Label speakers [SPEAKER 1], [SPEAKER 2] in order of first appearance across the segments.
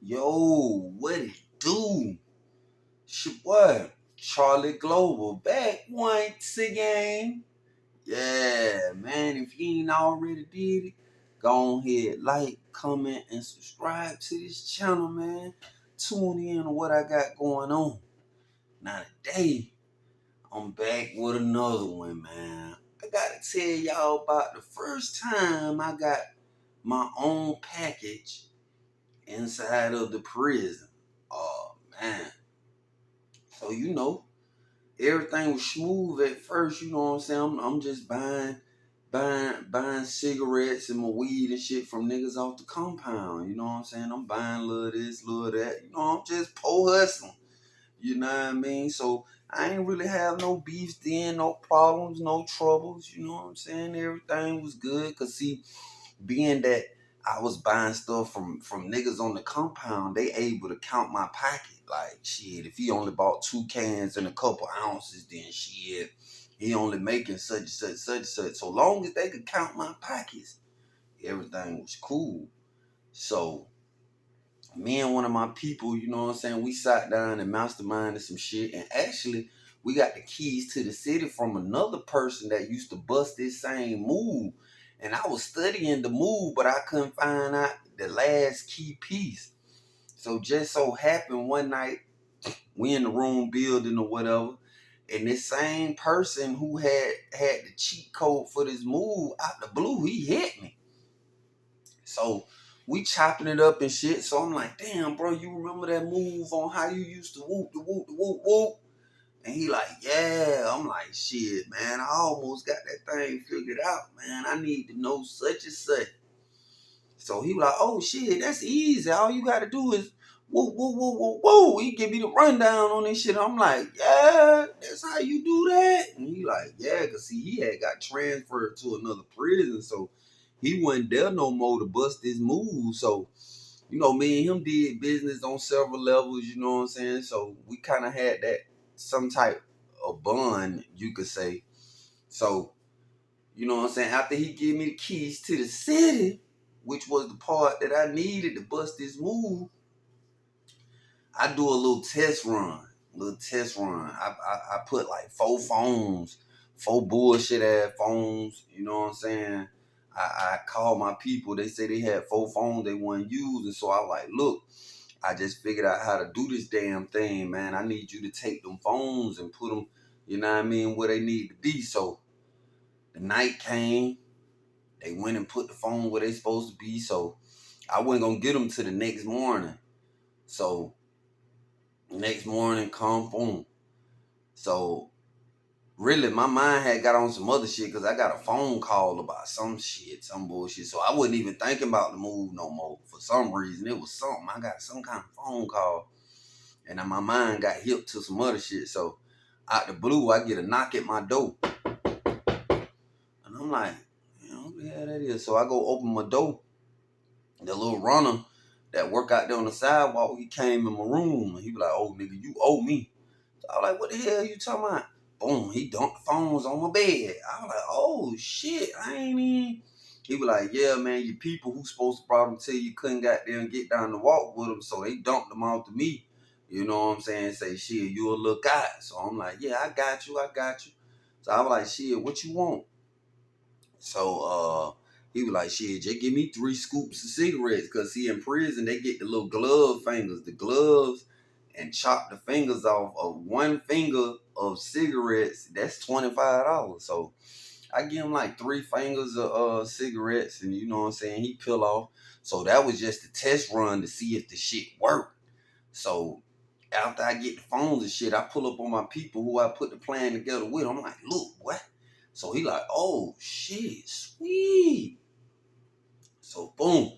[SPEAKER 1] Yo, what it do? It's your boy, Charlie Global, back once again. Yeah, man, if you ain't already did it, go ahead, like, comment, and subscribe to this channel, man. Tune in to what I got going on. Now today, I'm back with another one, man. I gotta tell y'all about the first time I got my own package inside of the prison. Oh man. So everything was smooth at first, you know what I'm saying? I'm just buying cigarettes and my weed and shit from niggas off the compound, you know what I'm saying? I'm buying a little this, little that, I'm just hustling. You know what I mean? So I ain't really have no beefs then, no problems, no troubles, you know what I'm saying? Everything was good. Cause see, being that I was buying stuff from niggas on the compound, they able to count my pocket. Like shit, if he only bought 2 cans and a couple ounces, then shit, he only making such and such, such and such. So long as they could count my pockets, everything was cool. So me and one of my people, you know what I'm saying, we sat down and masterminded some shit. And actually, we got the keys to the city from another person that used to bust this same move. And I was studying the move, but I couldn't find out the last key piece. So just so happened one night, we in the room building or whatever, and this same person who had the cheat code for this move out the blue, he hit me. So we chopping it up and shit. So I'm like, damn, bro, you remember that move on how you used to whoop the whoop the whoop whoop? And he like, yeah. I'm like, shit, man, I almost got that thing figured out, man. I need to know such and such. So he was like, oh shit, that's easy. All you gotta do is whoop, whoop, whoop, whoop, whoop. He give me the rundown on this shit. I'm like, yeah, that's how you do that. And he like, yeah, cause see, he had got transferred to another prison, so he wasn't there no more to bust his move. So, me and him did business on several levels, you know what I'm saying? So we kind of had that some type of bond, you could say. So, you know what I'm saying? After he gave me the keys to the city, which was the part that I needed to bust this move, I do a little test run. I put like 4 phones, 4 bullshit ass phones, you know what I'm saying? I called my people. They say they had 4 phones they wasn't using. So I was like, look, I just figured out how to do this damn thing, man. I need you to take them phones and put them, you know what I mean, where they need to be. So the night came. They went and put the phone where they supposed to be. So I wasn't going to get them to the next morning. So next morning, come boom. So really, my mind had got on some other shit because I got a phone call about some shit, some bullshit. So I wasn't even thinking about the move no more. For some reason, it was something. I got some kind of phone call, and then my mind got hip to some other shit. So out the blue, I get a knock at my door, and I'm like, what the hell that is? So I go open my door. The little runner that work out there on the sidewalk, he came in my room, and he was like, "Oh nigga, you owe me." I was like, what the hell you talking about? Boom, he dumped the phones on my bed. I was like, oh shit, I ain't even. He was like, yeah, man, your people who supposed to brought them to you couldn't got there and get down the walk with them, so they dumped them off to me. You know what I'm saying? Say, shit, you a little guy. So I'm like, yeah, I got you. So I was like, shit, what you want? So he was like, shit, just give me 3 scoops of cigarettes. Cause see, in prison, they get the little glove fingers, the gloves, and chop the fingers off of 1 finger of cigarettes. That's $25. So I give him like 3 fingers of cigarettes, and you know what I'm saying, he peel off. So that was just a test run to see if the shit worked. So after I get the phones and shit, I pull up on my people who I put the plan together with. I'm like, look, what? So he like, oh shit, sweet. So boom,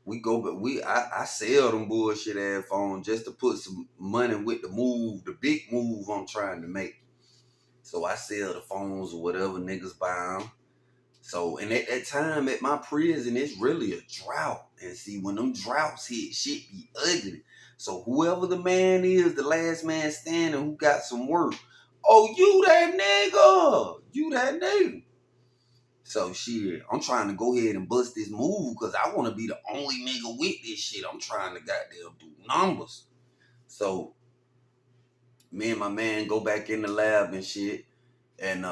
[SPEAKER 1] we go, but I sell them bullshit ass phones just to put some money with the move, the big move I'm trying to make. So I sell the phones or whatever niggas buy them. So and at that time at my prison, it's really a drought. And see, when them droughts hit, shit be ugly. So whoever the man is, the last man standing who got some work, oh, you that nigga. So shit, I'm trying to go ahead and bust this move because I want to be the only nigga with this shit. I'm trying to goddamn do numbers. So me and my man go back in the lab and shit, and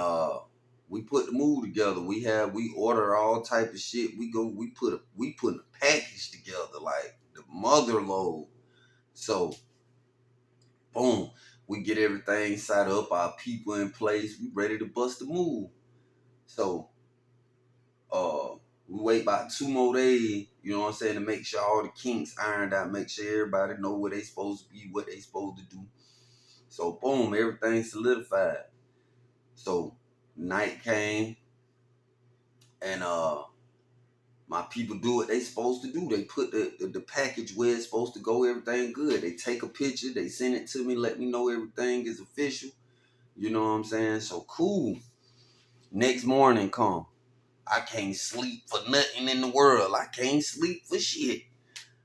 [SPEAKER 1] we put the move together. We order all type of shit. We put a package together like the mother load. So boom, we get everything set up, our people in place. We ready to bust the move. So uh we wait about 2 more days, you know what I'm saying, to make sure all the kinks ironed out, make sure everybody know where they supposed to be, what they supposed to do. So boom, everything solidified. So night came, and my people do what they supposed to do. They put the package where it's supposed to go, everything good. They take a picture, they send it to me, let me know everything is official. You know what I'm saying? So cool. Next morning come. I can't sleep for nothing in the world. I can't sleep for shit.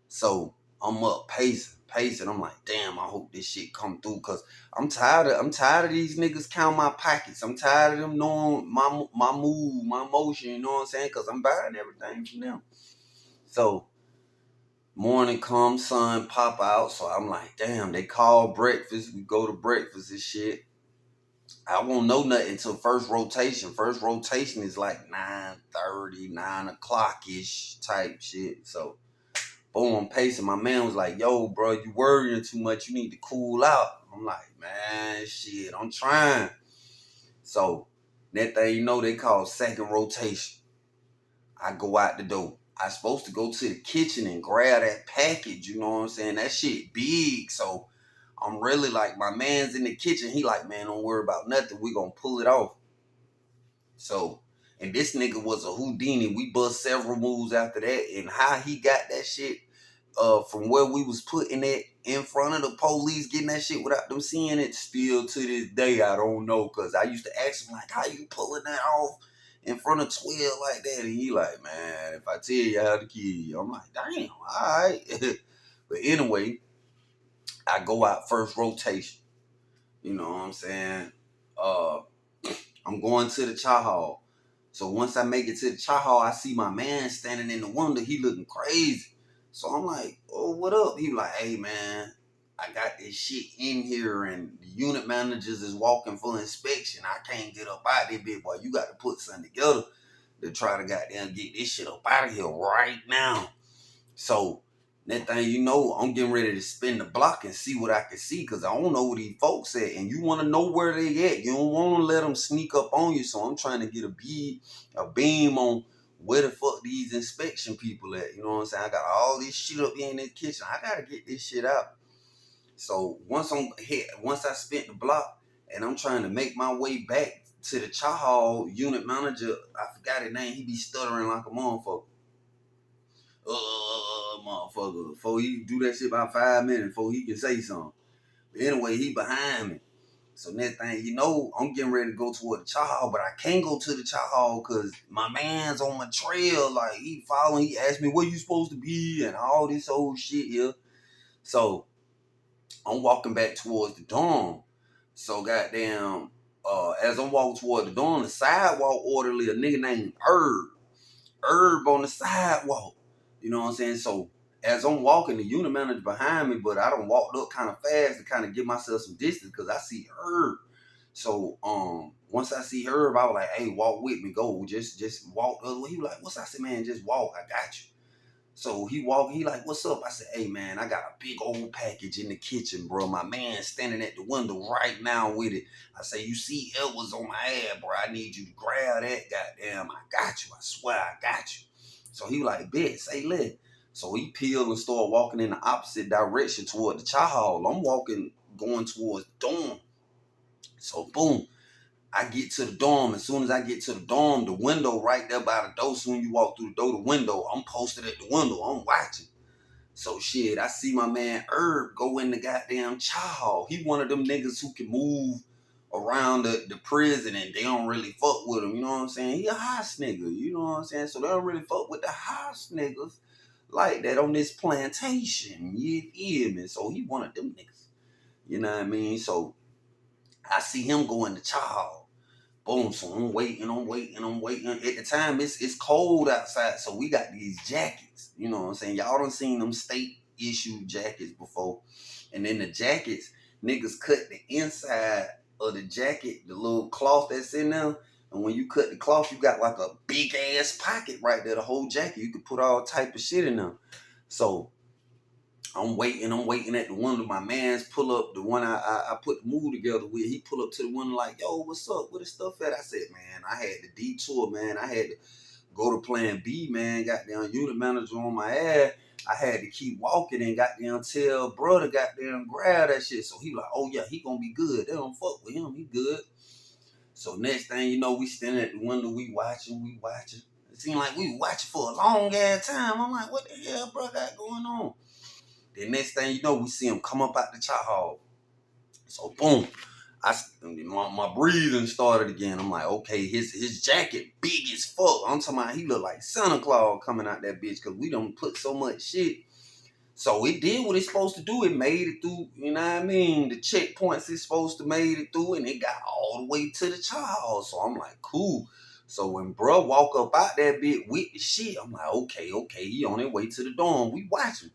[SPEAKER 1] So I'm up pacing. I'm like, damn, I hope this shit come through, cause I'm tired of these niggas count my pockets. I'm tired of them knowing my move, my motion, you know what I'm saying? Cause I'm buying everything from them. So morning comes, sun pop out. So I'm like, damn, they call breakfast. We go to breakfast and shit. I won't know nothing until first rotation. First rotation is like 9:30, 9 o'clock ish type shit. So boom, I'm pacing. My man was like, yo, bro, you worrying too much. You need to cool out. I'm like, man, shit, I'm trying. So that thing, you know, they call second rotation. I go out the door. I supposed to go to the kitchen and grab that package, you know what I'm saying? That shit big. So I'm really like, my man's in the kitchen. He like, man, don't worry about nothing. We gonna pull it off. So, and this nigga was a Houdini. We bust several moves after that. And how he got that shit from where we was putting it in front of the police, getting that shit without them seeing it, still to this day, I don't know. Cause I used to ask him, like, how you pulling that off in front of 12 like that? And he like, man, if I tell you how to kill you. I'm like, damn, all right. But anyway, I go out first rotation. You know what I'm saying? Uh, I'm going to the chow hall. So once I make it to the chow hall, I see my man standing in the window. He looking crazy. So I'm like, oh, what up? He like, hey, man, I got this shit in here, and the unit managers is walking for inspection. I can't get up out there, big boy. You got to put something together to try to goddamn get this shit up out of here right now. So that thing, you know, I'm getting ready to spin the block and see what I can see, because I don't know where these folks at. And you want to know where they at. You don't want to let them sneak up on you. So I'm trying to get a beam on where the fuck these inspection people at. You know what I'm saying? I got all this shit up here in this kitchen. I got to get this shit out. So once I spent the block and I'm trying to make my way back to the chow hall, unit manager, I forgot his name. He be stuttering like a motherfucker. Motherfucker. Before he do that shit about 5 minutes before he can say something. But anyway, he behind me. So next thing you know, I'm getting ready to go toward the chow hall, but I can't go to the chow hall because my man's on my trail. Like, he following, he asked me where you supposed to be and all this old shit here. So I'm walking back towards the dorm. So goddamn, as I'm walking toward the dorm, the sidewalk orderly, a nigga named Herb on the sidewalk. You know what I'm saying? So as I'm walking, the unit manager behind me, but I don't walk up kind of fast to kind of give myself some distance because I see Herb. So once I see Herb, I was like, hey, walk with me, go. Just walk the other way. He was like, what's I said, man, just walk. I got you. So he walked, he like, what's up? I said, hey man, I got a big old package in the kitchen, bro. My man standing at the window right now with it. I say, you see Edwards on my ad, bro. I need you to grab that. Goddamn, I got you. I swear I got you. So he like, bet, say let. So he peeled and started walking in the opposite direction toward the chow hall. I'm walking, going towards the dorm. So boom, I get to the dorm. As soon as I get to the dorm, the window right there by the door, soon you walk through the door, the window, I'm posted at the window. I'm watching. So shit, I see my man Herb go in the goddamn chow hall. He one of them niggas who can move around the prison and they don't really fuck with him. You know what I'm saying? He a house nigga. You know what I'm saying? So they don't really fuck with the house niggas like that on this plantation. You feel me? So he one of them niggas. You know what I mean? So I see him go in the chow hall. Boom. So I'm waiting. At the time, it's cold outside, so we got these jackets. You know what I'm saying? Y'all done seen them state issued jackets before. And then the jackets, niggas cut the inside of the jacket, the little cloth that's in there. And when you cut the cloth, you got like a big ass pocket right there, the whole jacket. You could put all type of shit in there. So I'm waiting at the window. My man's pull up, the one I put the move together with. He pull up to the window like, yo, what's up? Where the stuff at? I said, man, I had the detour, man. I had to go to plan B, man. Goddamn unit manager on my ass. I had to keep walking and goddamn tell brother goddamn grab that shit. So he like, oh yeah, he gonna be good. They don't fuck with him. He good. So next thing you know, we standing at the window, we watching. It seemed like we watching for a long ass time. I'm like, what the hell, bro, got going on? The next thing you know, we see him come up out the chop hall. So boom, my breathing started again. I'm like, okay, his jacket big as fuck. I'm talking about he look like Santa Claus coming out that bitch because we don't put so much shit. So it did what it's supposed to do. It made it through, you know what I mean? The checkpoints it's supposed to made it through, and it got all the way to the chop hall. So I'm like, cool. So when bruh walk up out that bit with the shit, I'm like, okay, he on his way to the dorm. We watching.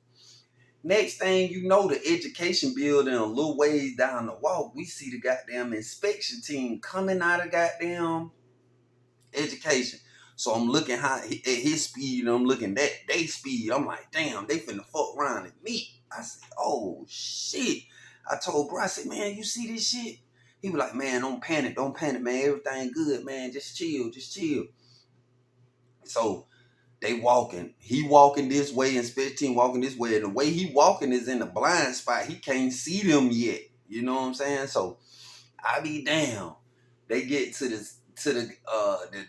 [SPEAKER 1] Next thing you know, the education building a little ways down the walk, we see the goddamn inspection team coming out of goddamn education. So I'm looking at his speed, and I'm looking at their speed. I'm like, damn, they finna fuck around at me. I said, oh shit. I told bro, I said, man, you see this shit? He was like, man, don't panic, man. Everything good, man. Just chill. So they walking. He walking this way, inspection team walking this way. And the way he walking is in the blind spot. He can't see them yet. You know what I'm saying? So I be damn. They get to the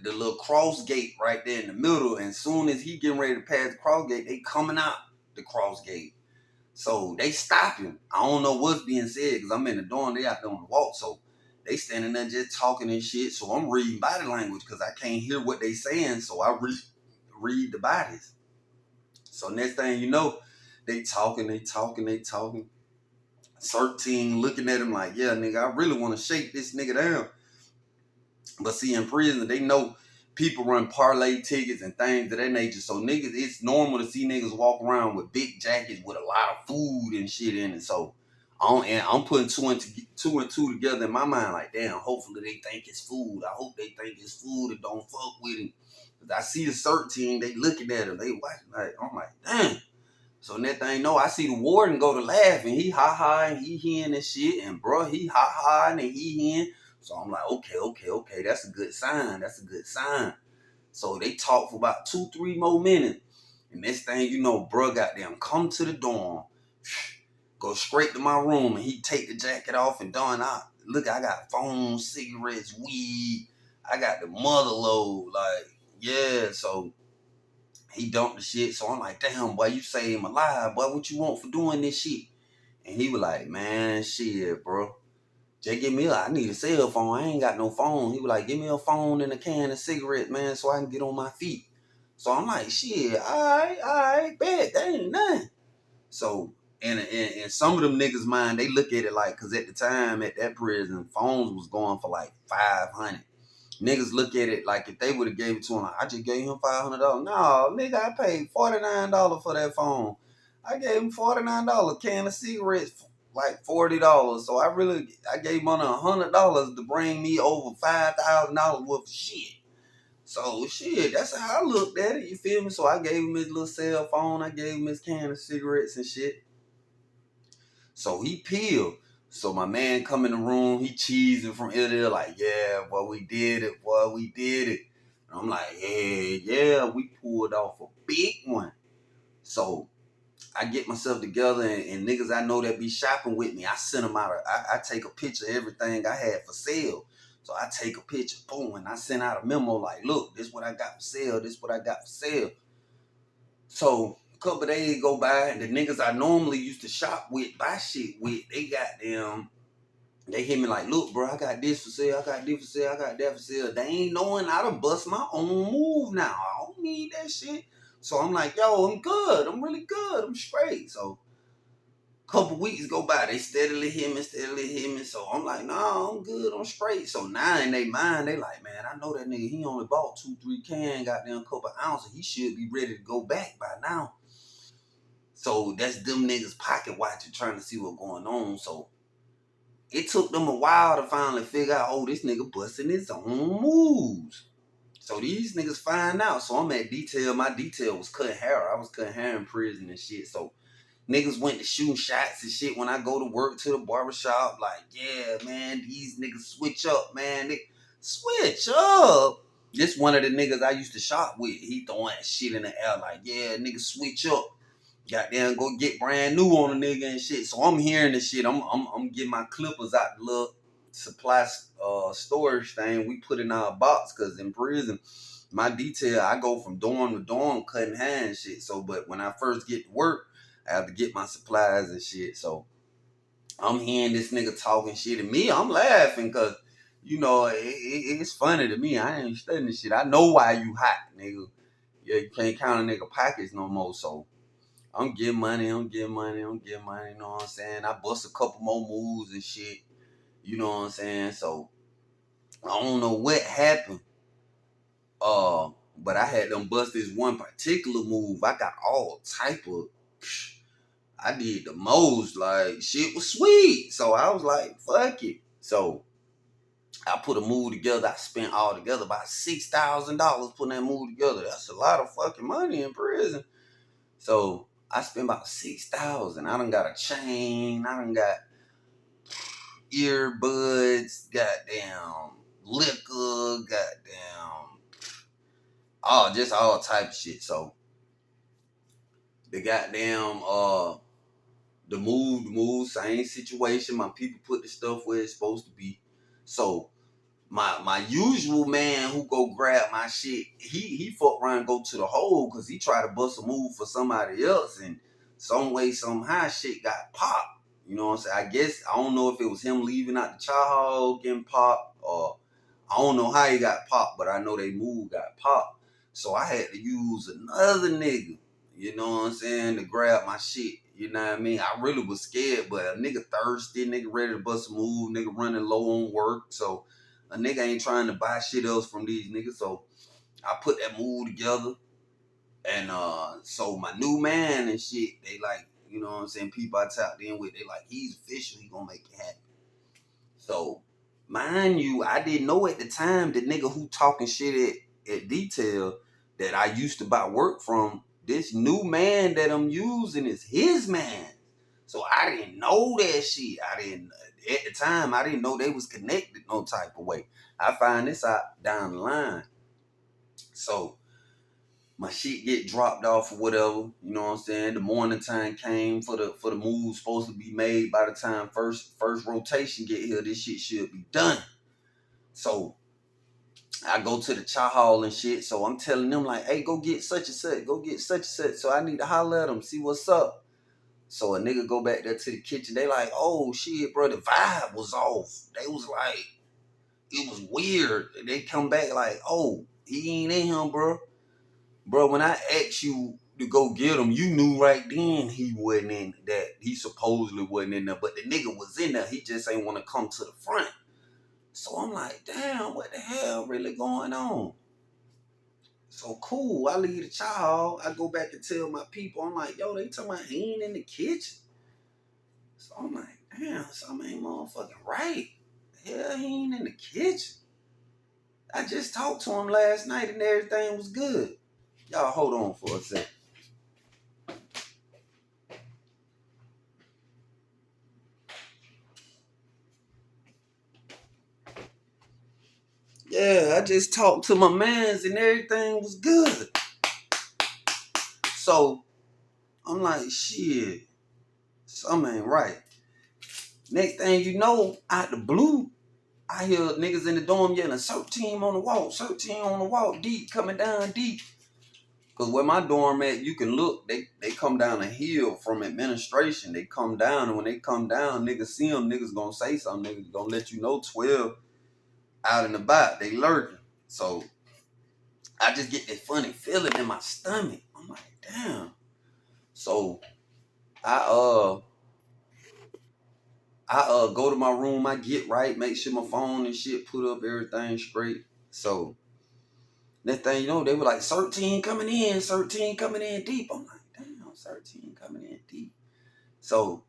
[SPEAKER 1] little cross gate right there in the middle. And soon as he getting ready to pass the cross gate, they coming out the cross gate. So they stop him. I don't know what's being said because I'm in the dorm. They out there on the walk. So they standing there just talking and shit. So I'm reading body language because I can't hear what they saying. So I read the bodies. So next thing you know, they talking. CERT team looking at him like, yeah, nigga, I really want to shake this nigga down. But see, in prison, they know people run parlay tickets and things of that nature. So niggas, it's normal to see niggas walk around with big jackets with a lot of food and shit in it. So I'm putting two and two together in my mind like, damn, hopefully they think it's food. I hope they think it's food and don't fuck with him. I see the CERT team, they looking at him, they watching, like, I'm like, damn. So that thing, no, I see the warden go to laugh, and he ha and he hearing and shit, and bro, he ha and he hearing. So I'm like, okay, that's a good sign. So they talk for about 2-3 more minutes, and next thing you know, bro, goddamn, come to the dorm, go straight to my room, and he take the jacket off and done out. Look, I got phones, cigarettes, weed. I got the mother load, like. Yeah, so he dumped the shit. So I'm like, damn, boy, you saved my life. Boy, what you want for doing this shit? And he was like, man, shit, bro. Just give me I need a cell phone. I ain't got no phone. He was like, give me a phone and a can of cigarettes, man, so I can get on my feet. So I'm like, shit, all right, bet. That ain't nothing. So, and some of them niggas' mind, they look at it like, because at the time at that prison, phones was going for like 500. Niggas look at it like if they would have gave it to him, like, I just gave him $500. No, nigga, I paid $49 for that phone. I gave him $49. Can of cigarettes, like $40. So I gave him under $100 to bring me over $5,000 worth of shit. So shit, that's how I looked at it. You feel me? So I gave him his little cell phone. I gave him his can of cigarettes and shit. So he peeled. So my man come in the room, he cheesing from ear to ear like, yeah, boy, we did it. And I'm like, yeah, we pulled off a big one. So I get myself together and niggas I know that be shopping with me, I send them out. I take a picture of everything I had for sale. So I take a picture, boom, and I send out a memo like, look, this is what I got for sale. So a couple of days go by, and the niggas I normally used to shop with, buy shit with, they hit me like, look, bro, I got this for sale, I got that for sale. They ain't knowing I done bust my own move now. I don't need that shit. So I'm like, yo, I'm good. I'm really good. I'm straight. So Couple weeks go by, they steadily hit me, steadily hit me. So I'm like, nah, I'm good, I'm straight. So now in their mind, they like, man, I know that nigga, he only bought 2-3 cans, goddamn couple ounces. He should be ready to go back by now. So that's them niggas pocket watching, trying to see what's going on. So it took them a while to finally figure out, oh, this nigga busting his own moves. So these niggas find out. So I'm at detail. My detail was cutting hair. I was cutting hair in prison and shit. So niggas went to shooting shots and shit when I go to work to the barbershop. Like, yeah, man, these niggas switch up, man. They switch up. This one of the niggas I used to shop with. He throwing shit in the air like, yeah, niggas switch up. Goddamn, go get brand new on a nigga and shit. So I'm hearing this shit. I'm getting my clippers out the little supply storage thing. We put in our box because in prison, my detail, I go from dorm to dorm cutting hair and shit. So, but when I first get to work, I have to get my supplies and shit. So I'm hearing this nigga talking shit to me. I'm laughing because, you know, it's funny to me. I ain't studying this shit. I know why you hot, nigga. Yeah, you can't count a nigga pockets no more. So I'm getting money, I'm getting money, I'm getting money, you know what I'm saying? I bust a couple more moves and shit, you know what I'm saying? So I don't know what happened. But I had them bust this one particular move. I got all type of I did the most, like shit was sweet. So I was like, fuck it. So I put a move together. I spent all together about $6,000 putting that move together. That's a lot of fucking money in prison. So I spent about 6,000. I done got a chain. I done got earbuds. Goddamn liquor. Goddamn just all type of shit. So the goddamn the move, same situation. My people put the stuff where it's supposed to be. So my usual man who go grab my shit, he fuck around and go to the hole because he tried to bust a move for somebody else, and some way, somehow shit got popped. You know what I'm saying? I guess I don't know if it was him leaving out the chow hall getting popped, or I don't know how he got popped, but I know they move got popped. So I had to use another nigga, you know what I'm saying, to grab my shit. You know what I mean? I really was scared, but a nigga thirsty, nigga ready to bust a move, nigga running low on work. So a nigga ain't trying to buy shit else from these niggas. So I put that move together. And so my new man and shit, they like, you know what I'm saying, people I tapped in with, they like, he's official, he gonna make it happen. So mind you, I didn't know at the time the nigga who talking shit at detail that I used to buy work from, this new man that I'm using is his man. So I didn't know that shit. I didn't at the time I didn't know they was connected no type of way. I find this out down the line. So my shit get dropped off or whatever, you know what I'm saying? The morning time came for the move supposed to be made by the time first rotation get here. This shit should be done. So I go to the chow hall and shit. So I'm telling them like, hey, go get such and such, go get such and such. So I need to holler at them, see what's up. So a nigga go back there to the kitchen. They like, oh shit, bro, the vibe was off. They was like, it was weird. They come back like, oh, he ain't in here, bro. Bro, when I asked you to go get him, you knew right then he wasn't in that. He supposedly wasn't in there, but the nigga was in there. He just ain't want to come to the front. So I'm like, damn, what the hell really going on? So cool. I leave the child. I go back and tell my people. I'm like, yo, they talking about he ain't in the kitchen. So I'm like, damn, something ain't motherfucking right. Hell, he ain't in the kitchen. I just talked to him last night and everything was good. Y'all hold on for a second. Yeah, I just talked to my mans and everything was good. So I'm like, shit, something ain't right. Next thing you know, out the blue, I hear niggas in the dorm yelling, "Search team on the wall, search team on the wall, deep, coming down deep." Cause where my dorm at, you can look, they come down a hill from administration. They come down, and when they come down, niggas see them, niggas gonna say something, niggas gonna let you know 12 out and about, they lurking. So I just get that funny feeling in my stomach. I'm like, damn. So I I go to my room, I get right, make sure my phone and shit put up everything straight. So next thing you know, they were like 13 coming in, 13 coming in deep. I'm like, damn, 13 coming in deep. So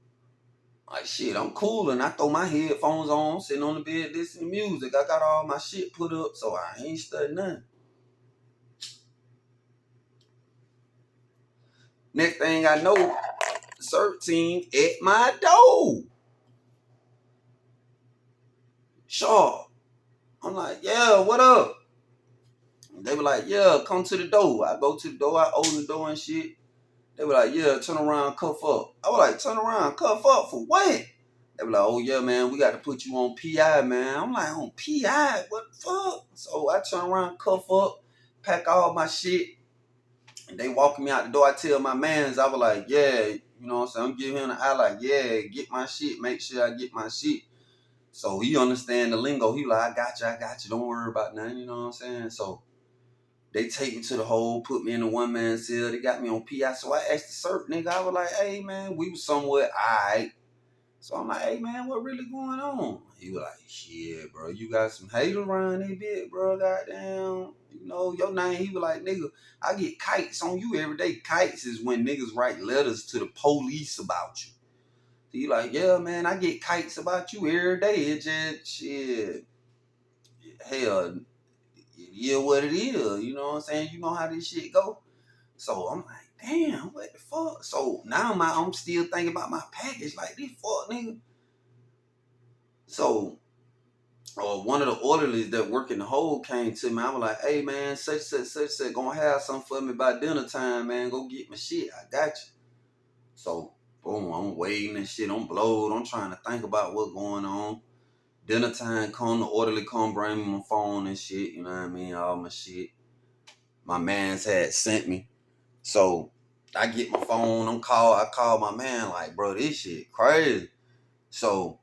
[SPEAKER 1] like shit, I'm cool and I throw my headphones on, sitting on the bed listening to music. I got all my shit put up, so I ain't studying nothing. Next thing I know, 13 at my door. Sure. I'm like, yeah, what up? They were like, yeah, come to the door. I go to the door, I open the door and shit. They were like, yeah, turn around, cuff up. I was like, turn around, cuff up for what? They were like, oh yeah, man, we got to put you on PI, man. I'm like, on PI? What the fuck? So I turn around, cuff up, pack all my shit, and they walking me out the door. I tell my mans, I was like, yeah, you know what I'm saying? I'm giving him the eye like, yeah, get my shit, make sure I get my shit. So he understand the lingo. He like, I got you. Don't worry about nothing, you know what I'm saying? So they take me to the hole, put me in the one-man cell. They got me on PI. So I asked the cert nigga, I was like, hey, man, we was somewhat all right. So I'm like, hey, man, what really going on? He was like, shit, bro, you got some haters around this bit, bro, goddamn. You know, your name, he was like, nigga, I get kites on you every day. Kites is when niggas write letters to the police about you. He like, yeah, man, I get kites about you every day. It just, shit, hell, it is what it is. You know what I'm saying? You know how this shit go. So I'm like, damn, what the fuck? So now I'm still thinking about my package. Like, this fuck nigga. So one of the orderlies that work in the hole came to me. I was like, hey man, such gonna have something for me by dinner time, man. Go get my shit. I got you. So boom, I'm waiting and shit. I'm blowed. I'm trying to think about what's going on. Dinner time come, the orderly come bring me my phone and shit, you know what I mean? All my shit. My mans had sent me. So I get my phone, I call my man like, bro, this shit crazy. So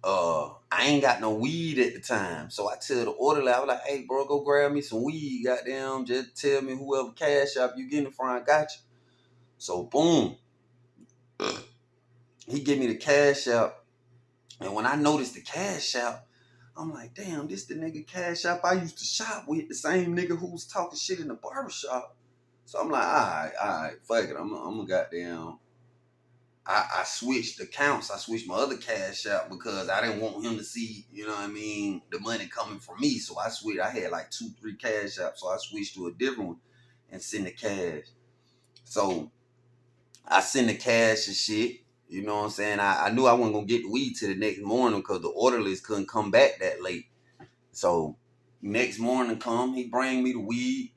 [SPEAKER 1] I ain't got no weed at the time. So I tell the orderly, I was like, hey bro, go grab me some weed, goddamn. Just tell me whoever cash shop you getting it from, I got you. So boom. He give me the cash out. And when I noticed the cash out, I'm like, damn, this the nigga cash shop I used to shop with, the same nigga who was talking shit in the barbershop. So I'm like, all right, fuck it. I'm a goddamn. I switched accounts. I switched my other cash out because I didn't want him to see, you know what I mean, the money coming from me. So I switched. I had like 2, 3 cash apps. So I switched to a different one and send the cash. So I send the cash and shit. You know what I'm saying? I knew I wasn't going to get the weed till the next morning because the orderlies couldn't come back that late. So next morning come, he bring me the weed.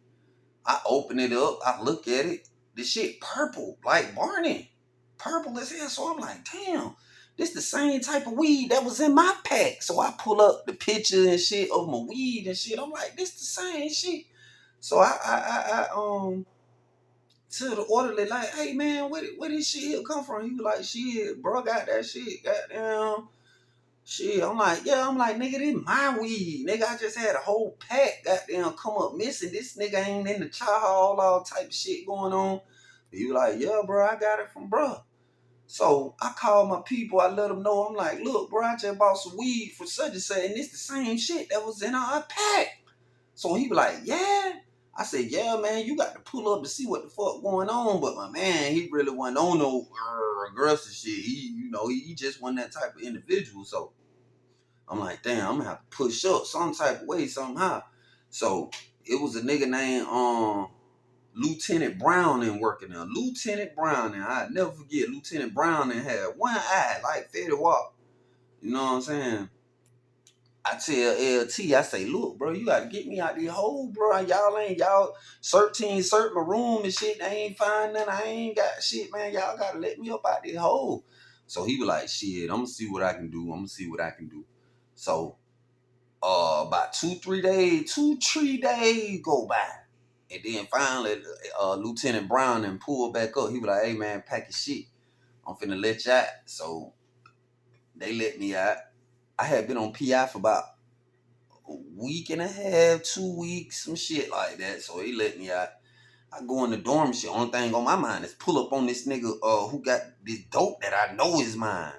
[SPEAKER 1] I open it up. I look at it. The shit purple, like Barney. Purple as hell. So I'm like, damn, this the same type of weed that was in my pack. So I pull up the picture and shit of my weed and shit. I'm like, this the same shit. So I to the orderly like, hey man, where this shit here come from? He was like, shit, bro, got that shit, goddamn. Shit, I'm like, yeah, I'm like, nigga, this my weed. Nigga, I just had a whole pack goddamn come up missing. This nigga ain't in the chow hall, all type of shit going on. He was like, yeah, bro, I got it from bro. So I called my people, I let them know. I'm like, look, bro, I just bought some weed for such and such, and it's the same shit that was in our pack. So he be like, yeah. I said, yeah, man, you got to pull up to see what the fuck going on. But my man, he really wasn't on no aggressive shit. He just wasn't that type of individual. So I'm like, damn, I'm gonna have to push up some type of way somehow. So it was a nigga named Lieutenant Browning working there. Lieutenant Browning, I never forget. Lieutenant Browning had one eye like Fetty Wap. You know what I'm saying? I tell LT, I say, look, bro, you gotta get me out this hole, bro. Y'all 13 search my room and shit. They ain't find nothing. I ain't got shit, man. Y'all gotta let me up out this hole. So he was like, shit, I'm gonna see what I can do. So about 2, 3 days go by. And then finally, Lieutenant Brown and pulled back up. He was like, hey man, pack your shit. I'm finna let you out. So they let me out. I had been on PI for about a week and a half, 2 weeks, some shit like that. So they let me out. I go in the dorm shit. Only thing on my mind is pull up on this nigga who got this dope that I know is mine.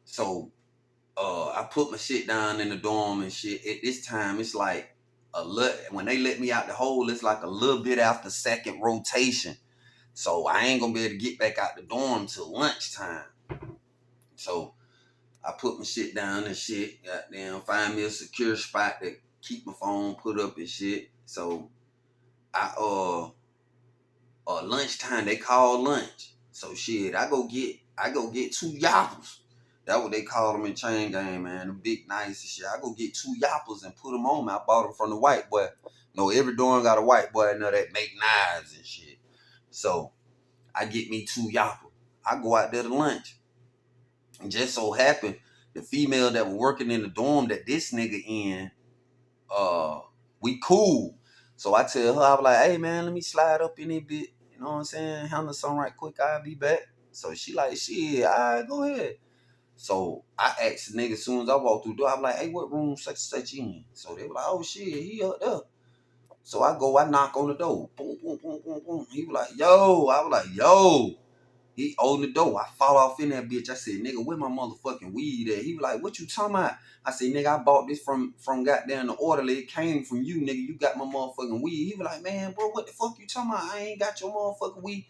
[SPEAKER 1] So I put my shit down in the dorm and shit. At this time, it's like when they let me out the hole, it's like a little bit after second rotation. So I ain't gonna be able to get back out the dorm till lunchtime. So I put my shit down and shit. Goddamn, find me a secure spot to keep my phone put up and shit. So I lunchtime they call lunch. So shit, I go get 2 yappers. That's what they call them in chain gang, man. The big nice and shit. I go get 2 yappers and put them on me. I bought them from the white boy. No, every dorm got a white boy in there that make knives and shit. So I get me 2 yappers. I go out there to lunch. And just so happened, the female that was working in the dorm that this nigga in, we cool. So I tell her, I was like, hey man, let me slide up in a bit. You know what I'm saying? Handle something right quick, I'll be back. So she like, shit, all right, go ahead. So I asked the nigga as soon as I walked through the door, I'm like, hey, what room such in? So they were like, oh shit, he up there. So I knock on the door. Boom, boom, boom, boom, boom. He was like, yo. I was like, yo. He opened the door. I fall off in that bitch. I said, nigga, where my motherfucking weed at? He was like, what you talking about? I said, nigga, I bought this from goddamn the orderly. It came from you, nigga. You got my motherfucking weed. He was like, man, bro, what the fuck you talking about? I ain't got your motherfucking weed.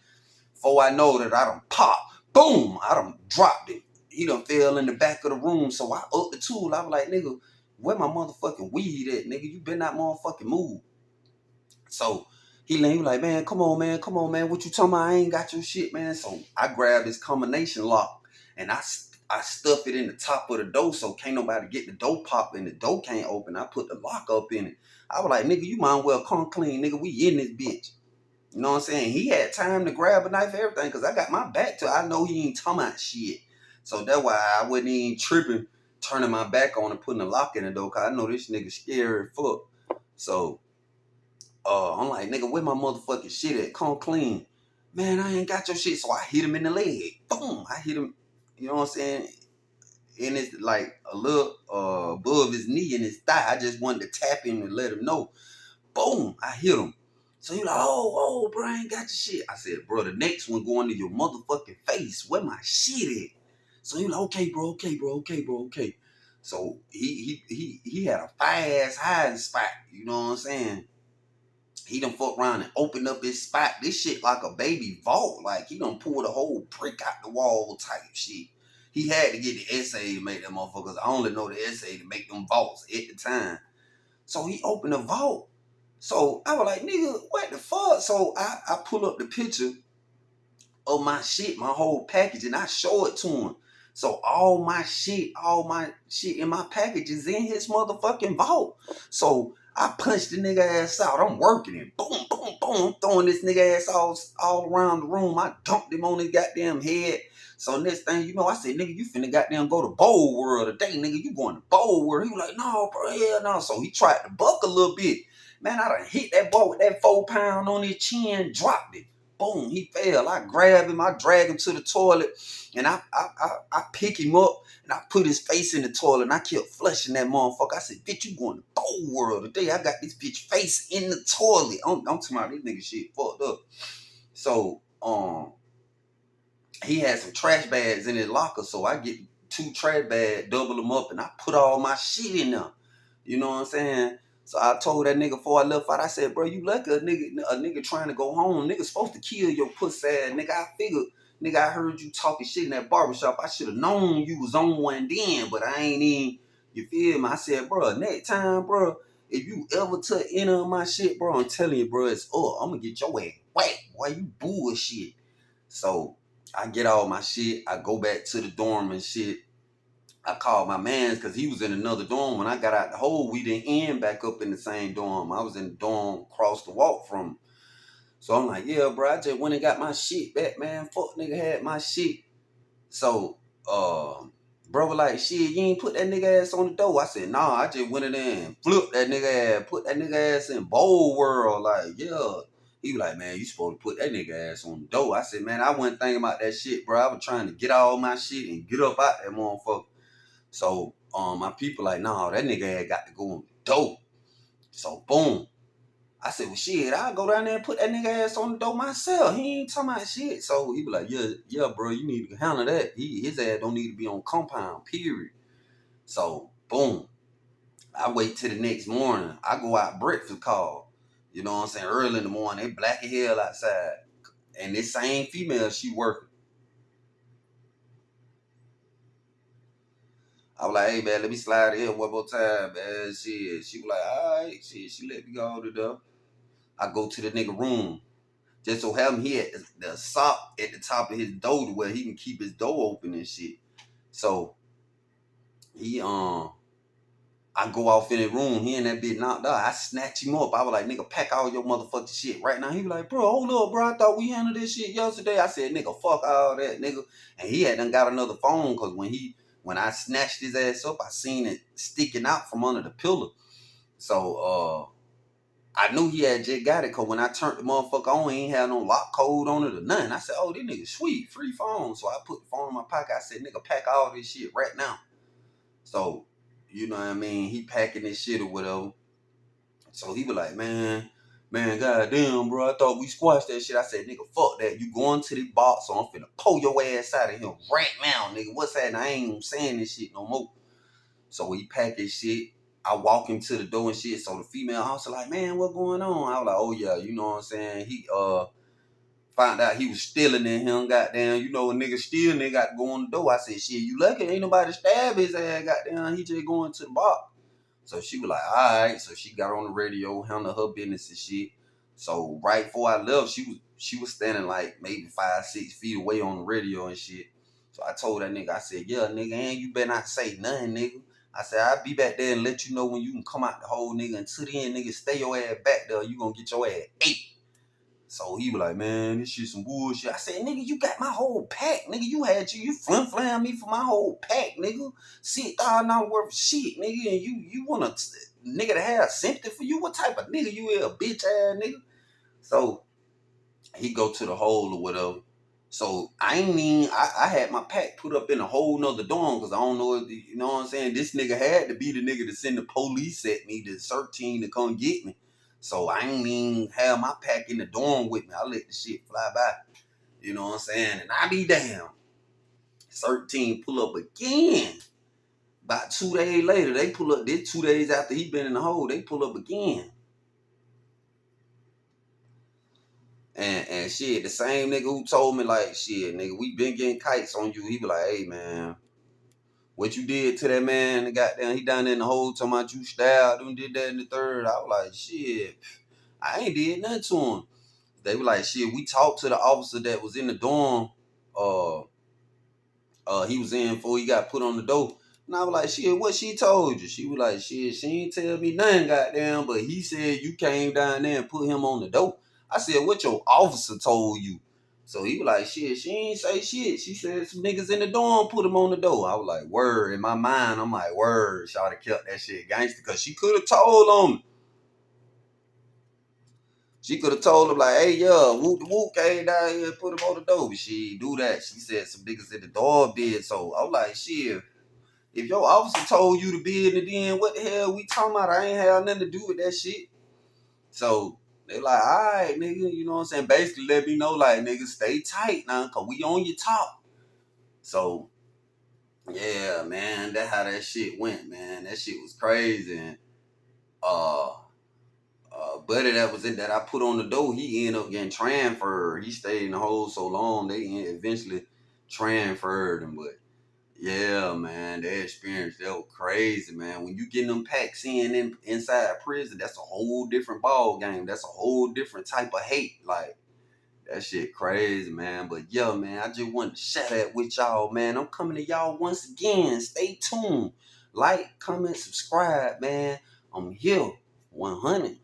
[SPEAKER 1] Before I know that I done pop. Boom. I done dropped it. He done fell in the back of the room. So I up the tool. I was like, nigga, where my motherfucking weed at, nigga? You better not motherfucking move. So he was like, man, come on, man. What you talking about? I ain't got your shit, man. So I grabbed this combination lock and I stuff it in the top of the door so can't nobody get the door pop and the door can't open. I put the lock up in it. I was like, nigga, you might well come clean, nigga. We in this bitch. You know what I'm saying? He had time to grab a knife and everything because I got my back to I know he ain't talking about shit. So that's why I wasn't even tripping, turning my back on and putting a lock in the door because I know this nigga scary as fuck. So I'm like, nigga, where my motherfucking shit at? Come clean. Man, I ain't got your shit. So I hit him in the leg. Boom. I hit him, you know what I'm saying? And it's like a little above his knee and his thigh. I just wanted to tap him and let him know. Boom. I hit him. So he like, oh, bro, I ain't got your shit. I said, bro, the next one going to your motherfucking face. Where my shit at? So he like, okay, bro. So he had a fire-ass hiding spot. You know what I'm saying? He done fuck around and opened up his spot. This shit like a baby vault. Like he done pulled a whole brick out the wall type shit. He had to get the essay to make them motherfuckers. I only know the essay to make them vaults at the time. So he opened the vault. So I was like, nigga, what the fuck? So I pull up the picture of my shit, my whole package, and I show it to him. So all my shit in my package is in his motherfucking vault. So I punched the nigga ass out. I'm working him. Boom, boom, boom. I'm throwing this nigga ass all around the room. I dumped him on his goddamn head. So next thing you know, I said, nigga, you finna goddamn go to Bowl World today, nigga. You going to Bowl World. He was like, no, bro, hell no. So he tried to buck a little bit. Man, I done hit that boy with that 4 pound on his chin, dropped it. Boom, he fell. I grab him, I drag him to the toilet, and I pick him up, and I put his face in the toilet, and I kept flushing that motherfucker. I said, bitch, you going to Bowl World today. I got this bitch face in the toilet. I'm talking about this nigga shit fucked up. So, he had some trash bags in his locker, so I get 2 trash bags, double them up, and I put all my shit in them. You know what I'm saying? So I told that nigga before I left out, I said, bro, you lucky a nigga trying to go home. Nigga supposed to kill your pussy ass. Nigga, I figured, nigga, I heard you talking shit in that barbershop. I should have known you was on one then, but I ain't even, you feel me? I said, bro, next time, bro, if you ever touch any of my shit, bro, I'm telling you, bro, it's up. I'm gonna get your ass whack. Boy, you bullshit. So I get all my shit. I go back to the dorm and shit. I called my man because he was in another dorm. When I got out the hole, we didn't end back up in the same dorm. I was in the dorm across the walk from him. So I'm like, yeah, bro, I just went and got my shit back, man. Fuck nigga had my shit. So, bro was like, shit, you ain't put that nigga ass on the door. I said, nah, I just went in there and flipped that nigga ass, put that nigga ass in Bowl World. Like, yeah. He was like, man, you supposed to put that nigga ass on the door. I said, man, I wasn't thinking about that shit, bro. I was trying to get all my shit and get up out that motherfucker. So my people like, nah, that nigga had got to go on the dope. So boom. I said, well, shit, I'll go down there and put that nigga ass on the door myself. He ain't talking about shit. So he be like, yeah, bro, you need to handle that. His ass don't need to be on compound, period. So, boom. I wait till the next morning. I go out breakfast call. You know what I'm saying? Early in the morning, they black as hell outside. And this same female, she working. I was like, hey, man, let me slide in here one more time, man. Shit. She was like, all right. Shit, she let me go to the. I go to the nigga room. Just so have him, he had the sock at the top of his door to where he can keep his door open and shit. So he I go off in the room, he and that bitch knocked out. I snatch him up. I was like, nigga, pack all your motherfucking shit right now. He was like, bro, hold up, bro. I thought we handled this shit yesterday. I said, nigga, fuck all that, nigga. And he had done got another phone because when I snatched his ass up, I seen it sticking out from under the pillar. So I knew he had just got it because when I turned the motherfucker on, he ain't had no lock code on it or nothing. I said, oh, this nigga sweet, free phone. So I put the phone in my pocket. I said, nigga, pack all this shit right now. So, you know what I mean? He packing this shit or whatever. So he was like, man, goddamn, bro, I thought we squashed that shit. I said, nigga, fuck that. You going to the box, so I'm finna pull your ass out of here right now, nigga. What's that? And I ain't even saying this shit no more. So he packed his shit. I walk him to the door and shit. So the female officer like, man, what going on? I was like, oh yeah, you know what I'm saying? He found out he was stealing in him, goddamn, you know, a nigga steal, nigga got to go on the door. I said, shit, you lucky ain't nobody stab his ass, goddamn, he just going to the box. So she was like, all right. So she got on the radio, handled her business and shit. So right before I left, she was standing like maybe 5-6 feet away on the radio and shit. So I told that nigga, I said, yeah, nigga, and you better not say nothing, nigga. I said, I'll be back there and let you know when you can come out the hole, nigga. Until then, nigga, stay your ass back there. You gonna get your ass ate. So he was like, man, this shit some bullshit. I said, nigga, you got my whole pack, nigga. You flim-flam me for my whole pack, nigga. $6,000 worth of shit, nigga. And you want a nigga to have sympathy for you? What type of nigga you is, a bitch ass nigga? So he go to the hole or whatever. So I had my pack put up in a whole nother dorm because I don't know if, you know what I'm saying? This nigga had to be the nigga to send the police at me, the 13 to come get me. So I ain't even have my pack in the dorm with me. I let the shit fly by. You know what I'm saying? And I be damn. 13 pull up again. About 2 days later, they pull up. This 2 days after he been in the hole, they pull up again. And shit, the same nigga who told me like, shit, nigga, we been getting kites on you. He be like, hey man, what you did to that man? The goddamn, he down there in the hole talking about you stabbed him, did that in the third. I was like, shit, I ain't did nothing to him. They were like, shit, we talked to the officer that was in the dorm. He was in before he got put on the door. And I was like, shit, what she told you? She was like, shit, she ain't tell me nothing, goddamn, but he said you came down there and put him on the door. I said, what your officer told you? So he was like, shit, she ain't say shit. She said some niggas in the dorm put him on the door. I was like, word. In my mind, I'm like, word. Shawty kept that shit gangster because she could have told him. She could have told him like, hey, yeah, whoop the whoop came down here and put him on the door. But she do that. She said some niggas in the door did. So I was like, shit. If your officer told you to be in the den, what the hell we talking about? I ain't have nothing to do with that shit. So they like, all right, nigga, you know what I'm saying? Basically let me know, like, nigga, stay tight now, cause we on your top. So yeah, man, that's how that shit went, man. That shit was crazy. And buddy that was in that I put on the door, he ended up getting transferred. He stayed in the hole so long, they eventually transferred him, but yeah, man, that experience, that was crazy, man. When you getting them packs inside prison, that's a whole different ball game. That's a whole different type of hate. Like, that shit crazy, man. But yeah, man, I just wanted to share that with y'all, man. I'm coming to y'all once again. Stay tuned. Like, comment, subscribe, man. I'm here. 100.